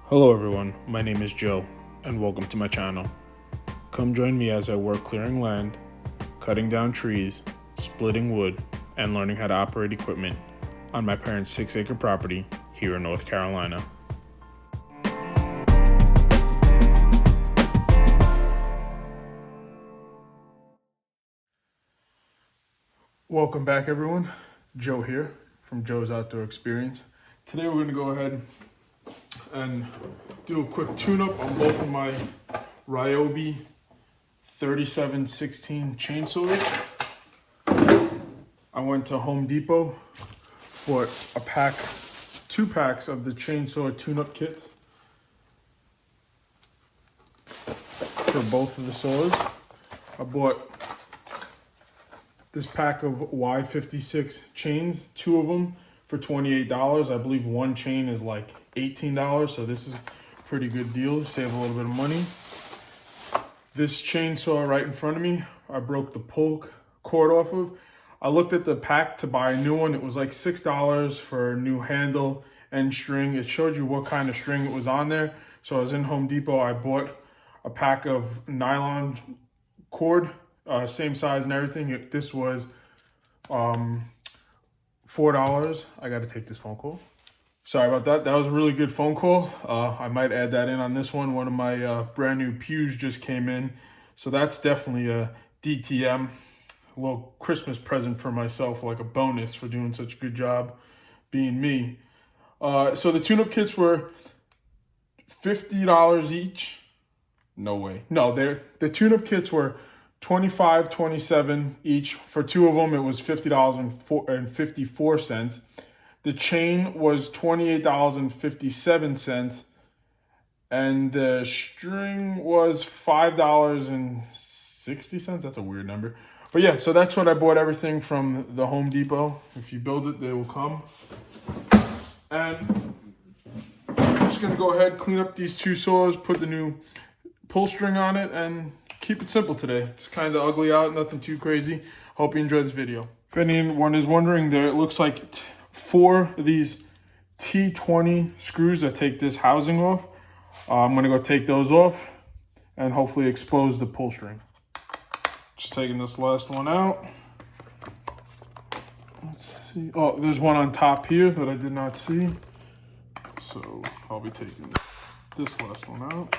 Hello everyone, my name is Joe, and welcome to my channel. Come join me as I work clearing land, cutting down trees, splitting wood, and learning how to operate equipment on my parents' 6-acre property here in North Carolina. Welcome back everyone, Joe here from Joe's Outdoor Experience. Today we're going to go ahead and do a quick tune-up on both of my RYOBI 3716 chainsaws. I went to Homedepot, bought two packs of the chainsaw tune-up kits for both of the saws. I bought this pack of Y56 chains, 2 of them for $28. I believe one chain is like $18, so this is a pretty good deal. Save a little bit of money. This chainsaw right in front of me, I broke the pull cord off of. I looked at the pack to buy a new one. It was like $6 for a new handle and string. It showed you what kind of string it was on there. So I was in Home Depot. I bought a pack of nylon cord, same size and everything. This was $4. I got to take this phone call. Sorry about that. That was a really good phone call. I might add that in on this one. One of my brand new pews just came in. So that's definitely a DTM. A little Christmas present for myself, like a bonus for doing such a good job being me. So the tune-up kits were $50 each. No way. No, the tune-up kits were $25, $27 each. For 2 of them, it was $50.54. The chain was $28.57, and the string was $5.60. That's a weird number. But yeah, so that's what I bought, everything from the Home Depot. If you build it, they will come. And I'm just gonna go ahead, clean up these 2 saws, put the new pull string on it, and keep it simple today. It's kind of ugly out, nothing too crazy. Hope you enjoyed this video. If anyone is wondering, there it looks like 4 of these T20 screws that take this housing off. I'm gonna go take those off and hopefully expose the pull string. Just taking this last one out. Let's see. Oh, there's one on top here that I did not see. So I'll be taking this last one out.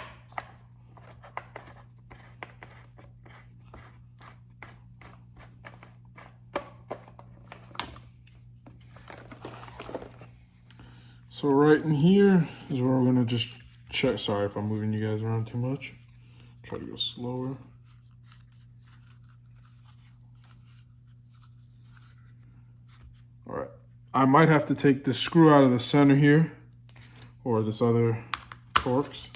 So right in here is where we're gonna just check. Sorry if I'm moving you guys around too much. Try to go slower. All right, I might have to take this screw out of the center here, or this other Torx.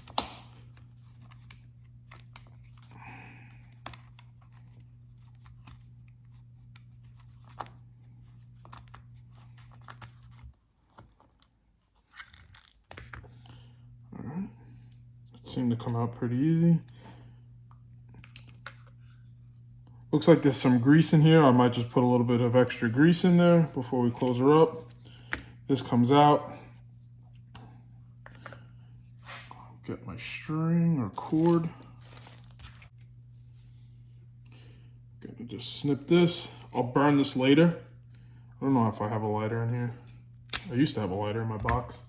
All right, it seemed to come out pretty easy. Looks like there's some grease in here. I might just put a little bit of extra grease in there before we close her up. This comes out. Get my string or cord. Gonna just snip this. I'll burn this later. I don't know if I have a lighter in here. I used to have a lighter in my box.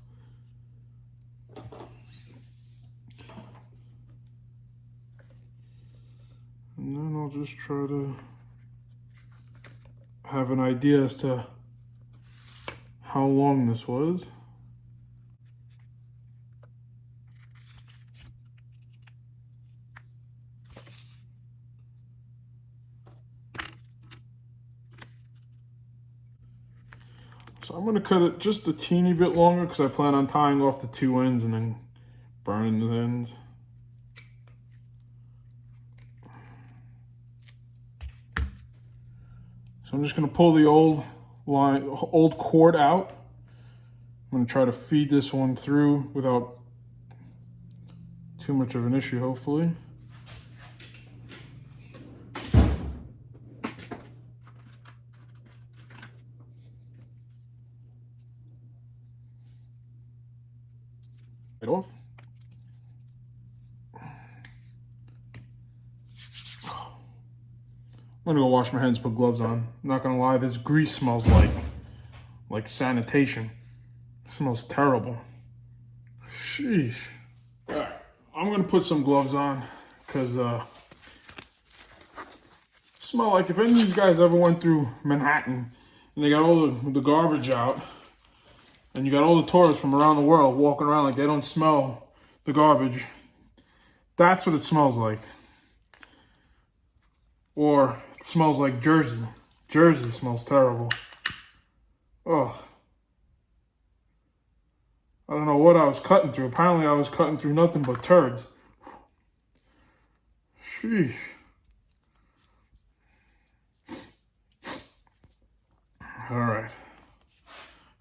And then I'll just try to have an idea as to how long this was. So I'm gonna cut it just a teeny bit longer because I plan on tying off the 2 ends and then burning the ends. So I'm just gonna pull the old cord out. I'm gonna try to feed this one through without too much of an issue, hopefully. It off. gonna go wash my hands, put gloves on. I'm not gonna lie, this grease smells like sanitation. It smells terrible. Sheesh. All right, I'm gonna put some gloves on because smell like if any of these guys ever went through Manhattan and they got all the garbage out, and you got all the tourists from around the world walking around like they don't smell the garbage. That's what it smells like. Or it smells like Jersey. Jersey smells terrible. Ugh. I don't know what I was cutting through. Apparently I was cutting through nothing but turds. Sheesh. All right.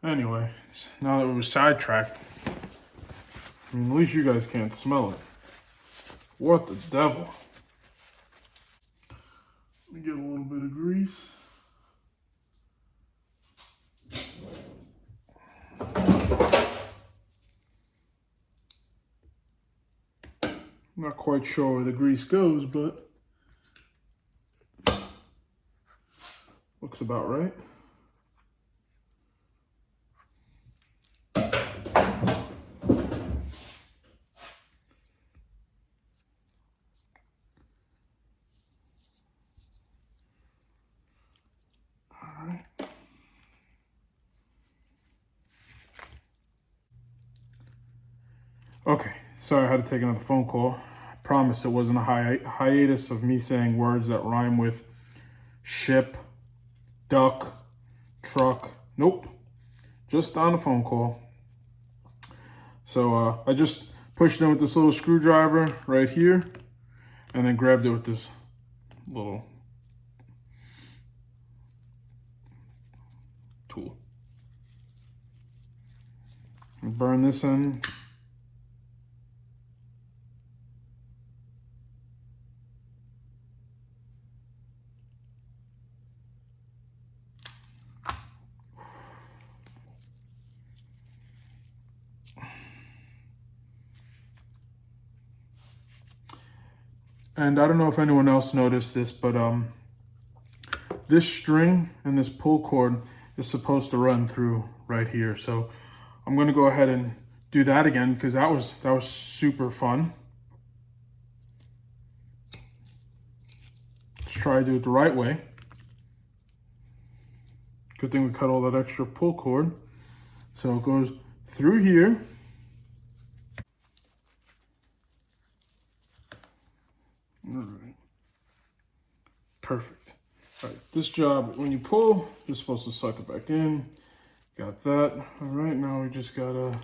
Anyway, now that we were sidetracked, I mean, at least you guys can't smell it. What the devil? Let me get a little bit of grease. I'm not quite sure where the grease goes, but looks about right. Okay, sorry I had to take another phone call. I promise it wasn't a hiatus of me saying words that rhyme with ship, duck, truck. Nope, just on a phone call. So I just pushed in with this little screwdriver right here and then grabbed it with this little tool. Burn this in. And I don't know if anyone else noticed this, but this string and this pull cord is supposed to run through right here. So I'm gonna go ahead and do that again because that was super fun. Let's try to do it the right way. Good thing we cut all that extra pull cord. So it goes through here. All right, perfect. All right, this job, when you pull, you're supposed to suck it back in. Got that. All right, now we just gotta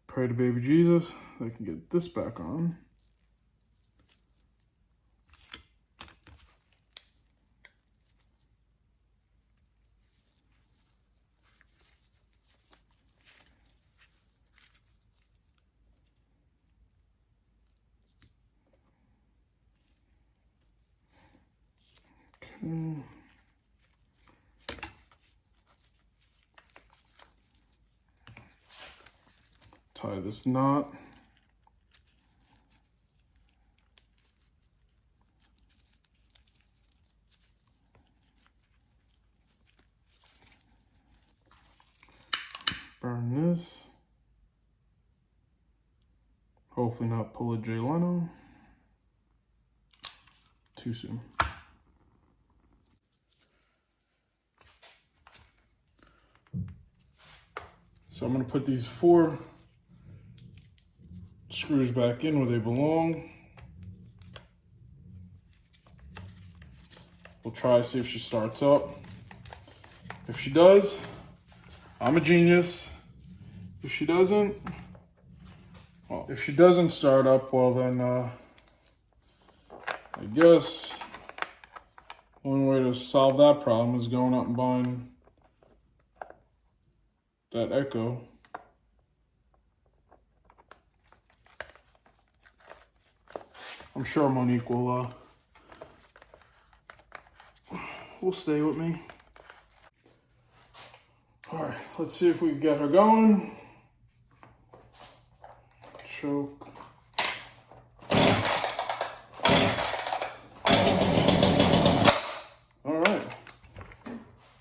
pray to baby Jesus that I can get this back on. Okay. Tie this knot. Burn this. Hopefully not pull a Jay Leno. Too soon. So I'm going to put these 4 screws back in where they belong. We'll try to see if she starts up. If she does, I'm a genius. If she doesn't, well, if she doesn't start up, well then, I guess one way to solve that problem is going out and buying that Echo. I'm sure Monique will stay with me. All right, let's see if we can get her going. Choke.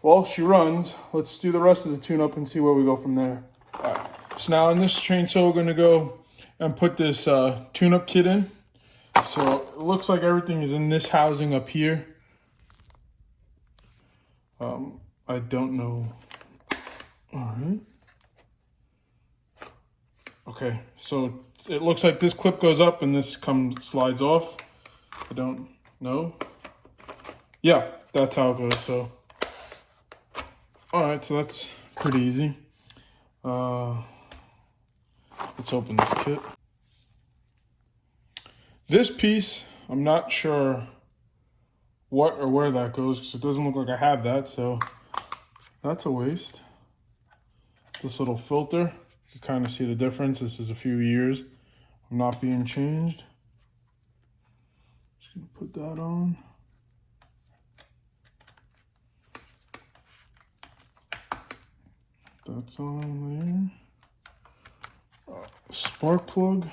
Well, she runs. Let's do the rest of the tune-up and see where we go from there. All right. So now in this chainsaw, we're gonna go and put this tune-up kit in. So it looks like everything is in this housing up here. I don't know. All right. Okay, so it looks like this clip goes up and this slides off. I don't know. Yeah, that's how it goes. So, all right, so that's pretty easy. Let's open this kit. This piece, I'm not sure what or where that goes because it doesn't look like I have that, so that's a waste. This little filter, you kind of see the difference. This is a few years of not being changed. Just gonna put that on. That's on there. Spark plug.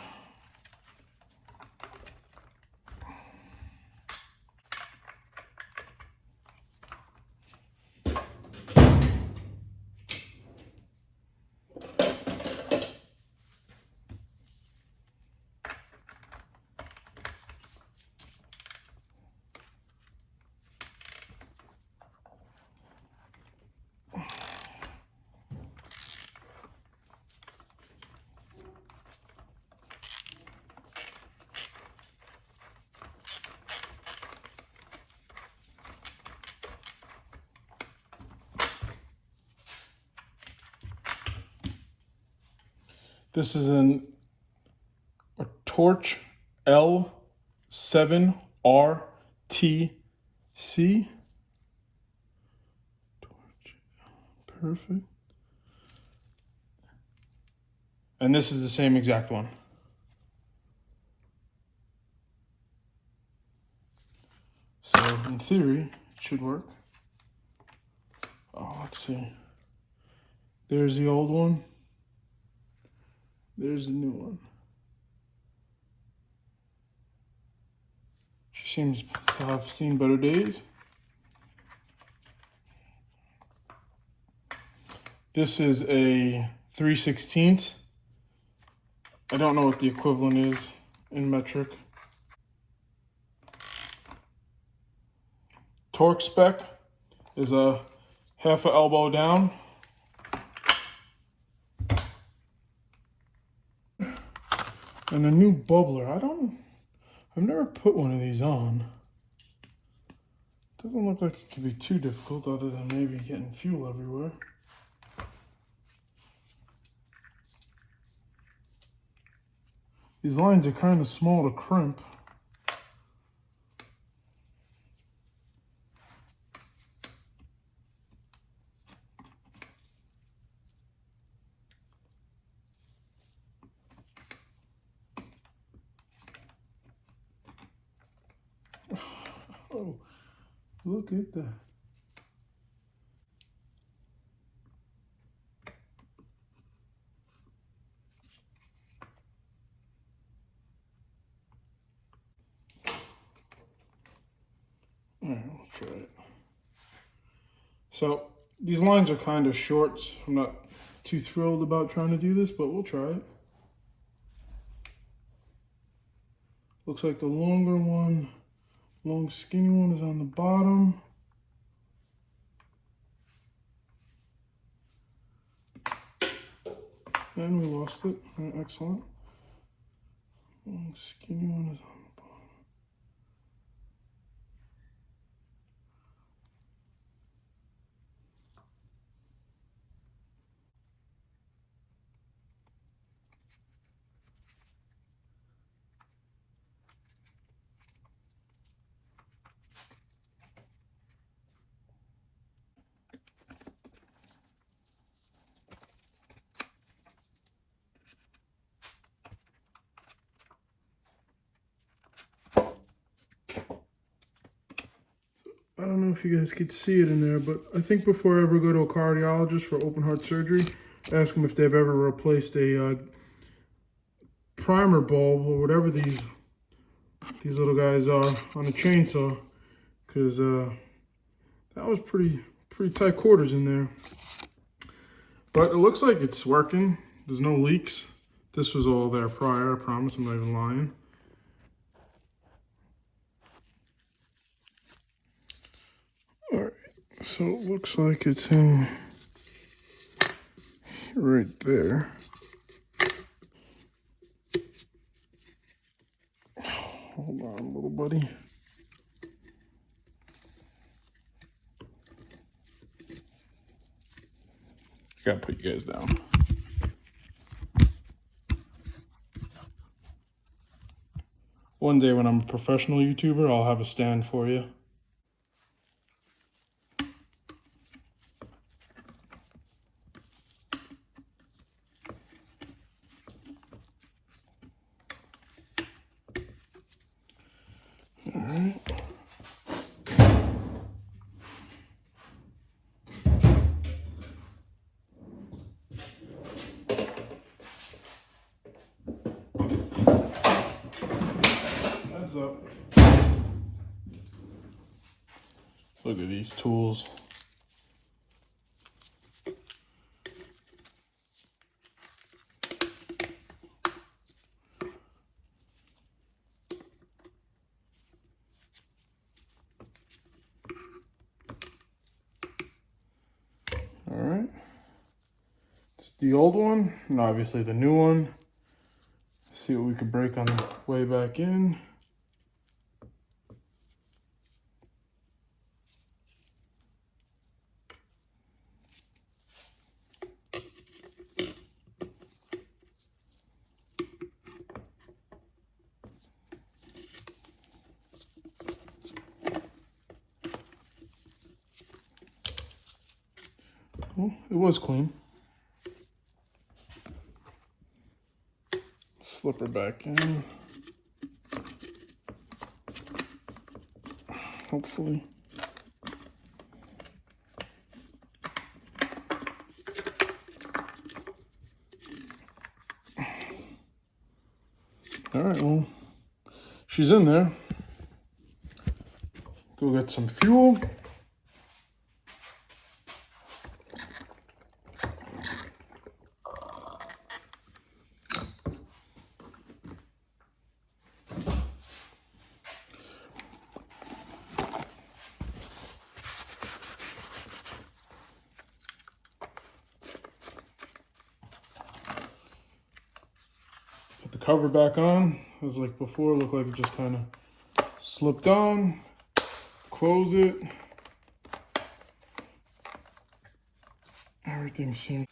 This is a Torch L7RTC. Perfect. And this is the same exact one. So in theory, it should work. Oh, let's see. There's the old one. There's the new one. She seems to have seen better days. This is a 3/16. I don't know what the equivalent is in metric. Torque spec is a half an elbow down. And a new bubbler. I've never put one of these on. Doesn't look like it could be too difficult other than maybe getting fuel everywhere. These lines are kind of small to crimp. Oh, look at that. All right, we'll try it. So these lines are kind of short. I'm not too thrilled about trying to do this, but we'll try it. Looks like the longer one, long skinny one is on the bottom. And we lost it. Excellent. Long skinny one is on the bottom. I don't know if you guys could see it in there, but I think before I ever go to a cardiologist for open heart surgery, ask them if they've ever replaced a primer bulb or whatever these little guys are on a chainsaw, because that was pretty pretty tight quarters in there. But it looks like it's working. There's no leaks. This was all there prior, I promise, I'm not even lying. All right, so it looks like it's in right there. Hold on, little buddy. Gotta put you guys down. One day when I'm a professional YouTuber, I'll have a stand for you. All right. Heads up. Look at these tools. All right. It's the old one, and obviously the new one. See what we could break on the way back in. Well, it was clean. Slip her back in. Hopefully. All right, well, she's in there. Go get some fuel. Put the cover back on. As like before, looked like it just kind of slipped on. Close it. Everything seems.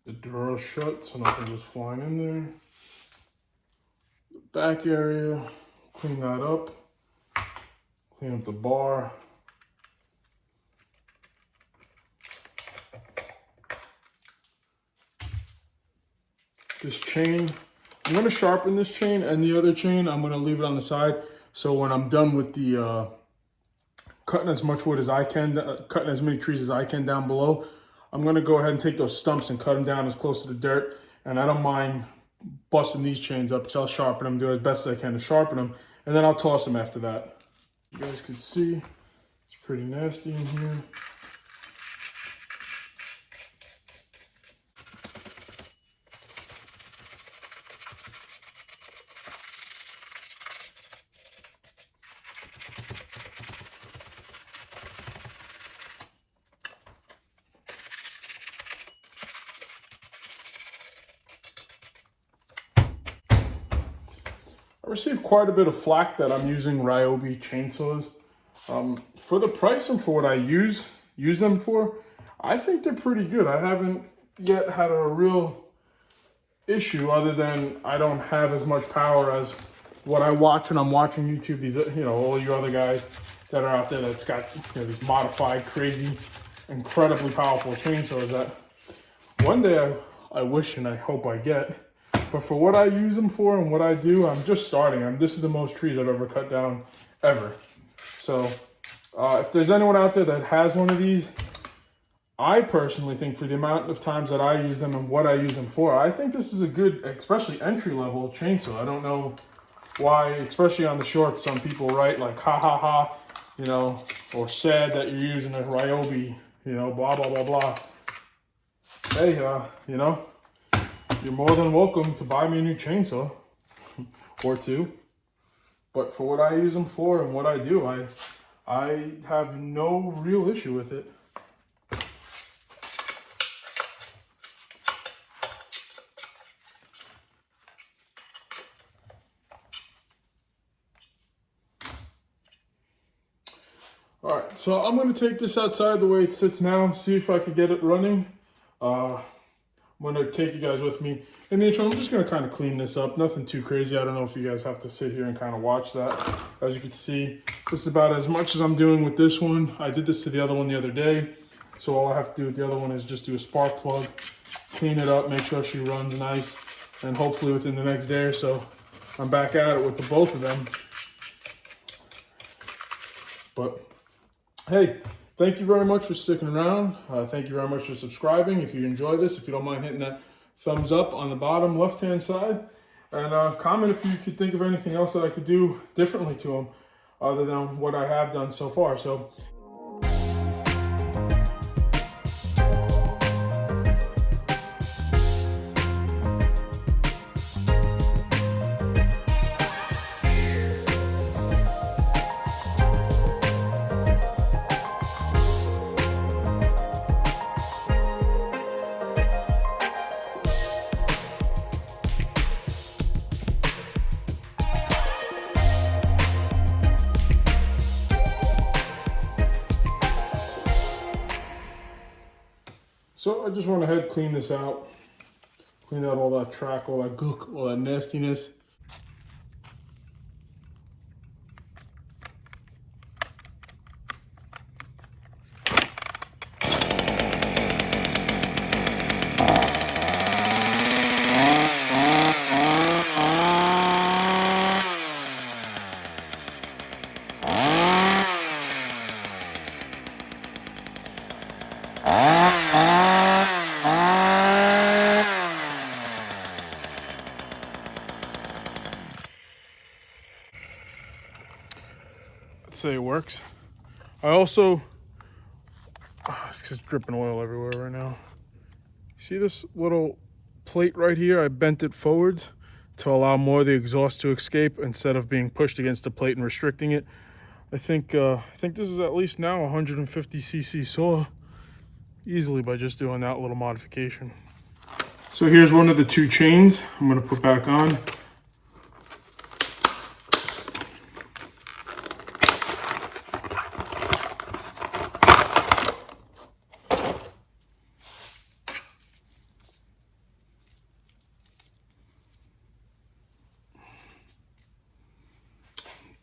The door shut so nothing was flying in there. The back area, clean that up. Clean up the bar. This chain, I'm gonna sharpen this chain, and the other chain, I'm gonna leave it on the side. So when I'm done with the cutting as much wood as I can, cutting as many trees as I can down below, I'm gonna go ahead and take those stumps and cut them down as close to the dirt. And I don't mind busting these chains up, so I'll sharpen them, do as best as I can to sharpen them, and then I'll toss them after that. You guys can see, it's pretty nasty in here. I received quite a bit of flack that I'm using RYOBI chainsaws. For the price and for what I use them for, I think they're pretty good. I haven't yet had a real issue other than I don't have as much power as what I watch when I'm watching YouTube. These, all you other guys that are out there that's got these modified, crazy, incredibly powerful chainsaws that one day I wish and I hope I get. But for what I use them for and what I do, I'm just starting. This is the most trees I've ever cut down, ever. So If there's anyone out there that has one of these, I personally think for the amount of times that I use them and what I use them for, I think this is a good, especially entry-level chainsaw. I don't know why, especially on the shorts, some people write like, ha ha ha, you know, or sad that you're using a RYOBI, you know, blah, blah, blah, blah. Hey, you know, you're more than welcome to buy me a new chainsaw or two. But for what I use them for and what I do, I have no real issue with it. All right, so I'm gonna take this outside the way it sits now, see if I could get it running. I'm gonna take you guys with me. In the intro, I'm just gonna kind of clean this up. Nothing too crazy. I don't know if you guys have to sit here and kind of watch that. As you can see, this is about as much as I'm doing with this one. I did this to the other one the other day. So all I have to do with the other one is just do a spark plug, clean it up, make sure she runs nice. And hopefully within the next day or so, I'm back at it with the both of them. But hey, thank you very much for sticking around. Thank you very much for subscribing. If you enjoy this, if you don't mind hitting that thumbs up on the bottom left-hand side. And comment if you could think of anything else that I could do differently to them other than what I have done so far. So I just went ahead, clean this out, clean out all that track, all that gook, all that nastiness. Let's say it works. I also, it's just dripping oil everywhere right now. See this little plate right here? I bent it forwards to allow more of the exhaust to escape instead of being pushed against the plate and restricting it. I think this is at least now 150cc saw easily by just doing that little modification. So here's one of the two chains I'm going to put back on.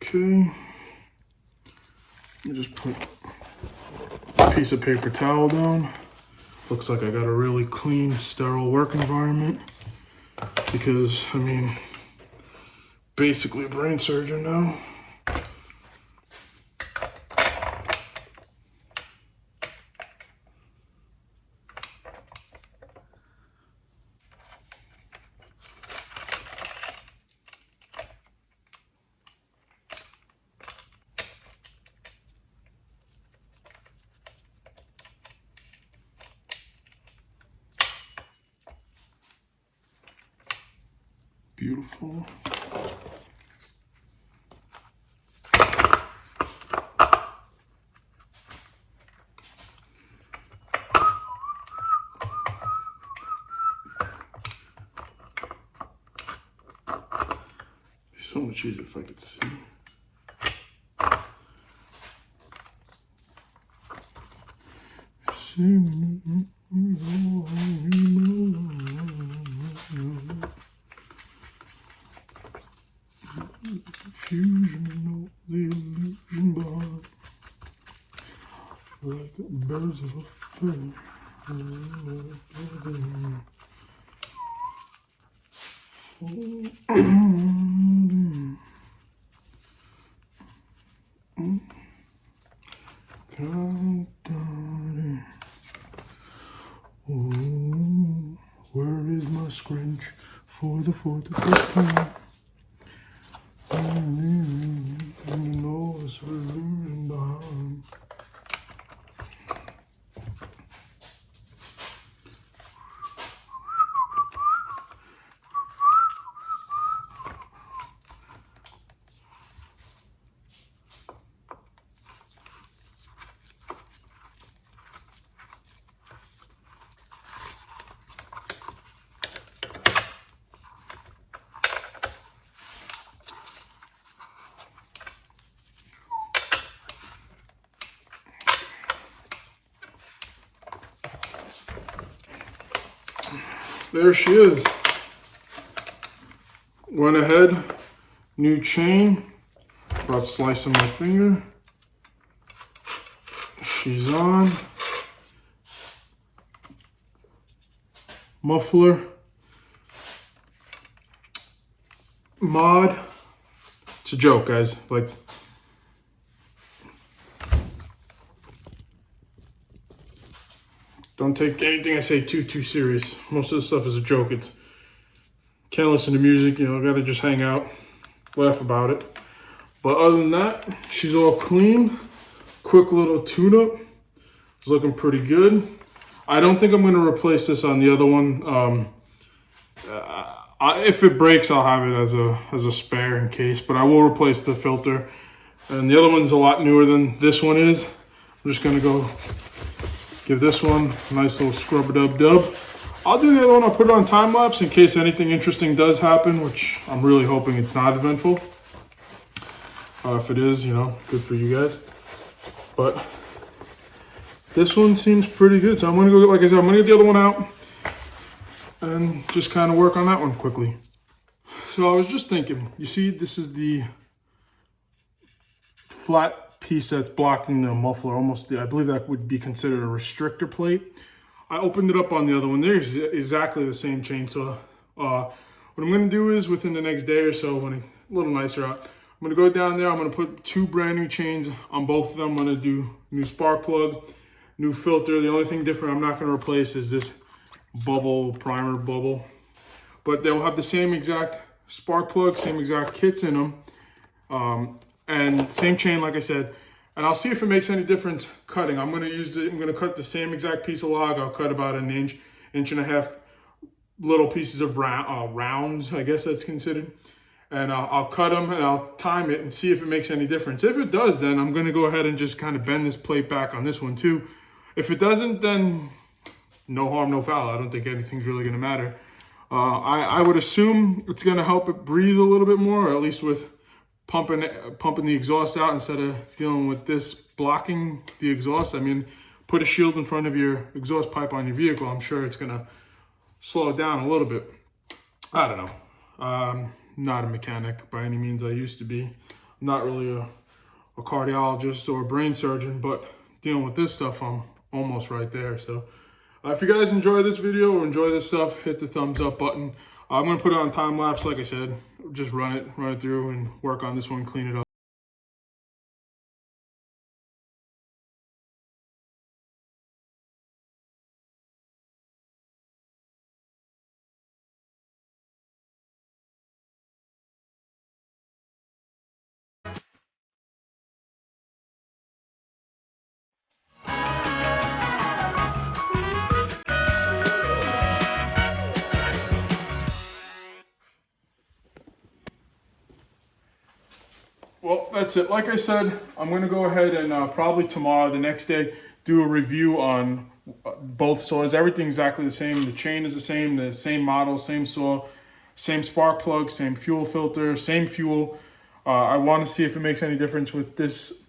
Okay, let me just put a piece of paper towel down. Looks like I got a really clean, sterile work environment because, I mean, basically a brain surgeon now. Beautiful. So much easier if I could see. Fusion, the illusion behind, like birds of a feather. a scrunch for the 4th or 5th time. And you know it's a losing behind. There she is. Went ahead, new chain, about slicing my finger. She's on. Muffler. Mod. It's a joke, guys. Like, don't take anything I say too serious. Most of this stuff is a joke. It's can't listen to music, you know, gotta just hang out, laugh about it. But other than that, she's all clean. Quick little tune-up. It's looking pretty good. I don't think I'm gonna replace this on the other one. If it breaks, I'll have it as a spare in case, but I will replace the filter. And the other one's a lot newer than this one is. I'm just gonna go give this one a nice little scrub-a-dub-dub. I'll do the other one, I'll put it on time-lapse in case anything interesting does happen, which I'm really hoping it's not eventful. If it is, you know, good for you guys. But this one seems pretty good. So I'm gonna go, like I said, I'm gonna get the other one out and just kind of work on that one quickly. So I was just thinking, you see, this is the flat piece that's blocking the muffler, almost, I believe that would be considered a restrictor plate. I opened it up on the other one. There's exactly the same chainsaw. What I'm gonna do is within the next day or so, when it's a little nicer out, I'm gonna go down there, I'm gonna put 2 brand new chains on both of them. I'm gonna do new spark plug, new filter. The only thing different I'm not gonna replace is this primer bubble. But they'll have the same exact spark plug, same exact kits in them. And same chain, like I said, and I'll see if it makes any difference cutting. I'm gonna cut the same exact piece of log. I'll cut about an inch and a half little pieces of rounds, I guess that's considered. And I'll cut them and I'll time it and see if it makes any difference. If it does, then I'm gonna go ahead and just kind of bend this plate back on this one too. If it doesn't, then no harm, no foul. I don't think anything's really gonna matter. I would assume it's gonna help it breathe a little bit more, or at least with pumping the exhaust out instead of dealing with this blocking the exhaust. I mean, put a shield in front of your exhaust pipe on your vehicle. I'm sure it's gonna slow it down a little bit. I don't know. I'm not a mechanic by any means. I used to be. I'm not really a cardiologist or a brain surgeon, but dealing with this stuff, I'm almost right there. So if you guys enjoy this video or enjoy this stuff, hit the thumbs up button. I'm gonna put it on time lapse, like I said. Just run it through and work on this one, clean it up. Well, that's it. Like I said, I'm going to go ahead and probably tomorrow, the next day, do a review on both saws. Everything's exactly the same. The chain is the same model, same saw, same spark plug, same fuel filter, same fuel. I want to see if it makes any difference with this,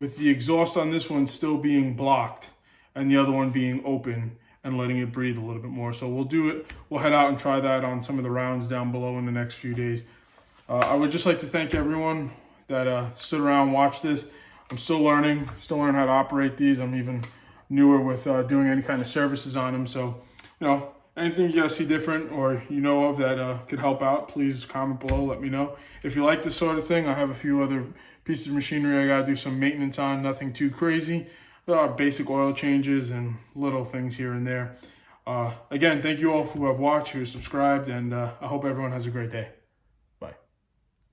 with the exhaust on this one still being blocked and the other one being open and letting it breathe a little bit more. So we'll do it. We'll head out and try that on some of the rounds down below in the next few days. I would just like to thank everyone that stood around and watched this. I'm still learning how to operate these. I'm even newer with doing any kind of services on them. So, you know, anything you guys see different or you know of that could help out, please comment below, let me know. If you like this sort of thing, I have a few other pieces of machinery I gotta do some maintenance on, nothing too crazy. Basic oil changes and little things here and there. Again, thank you all who have watched, who have subscribed, and I hope everyone has a great day.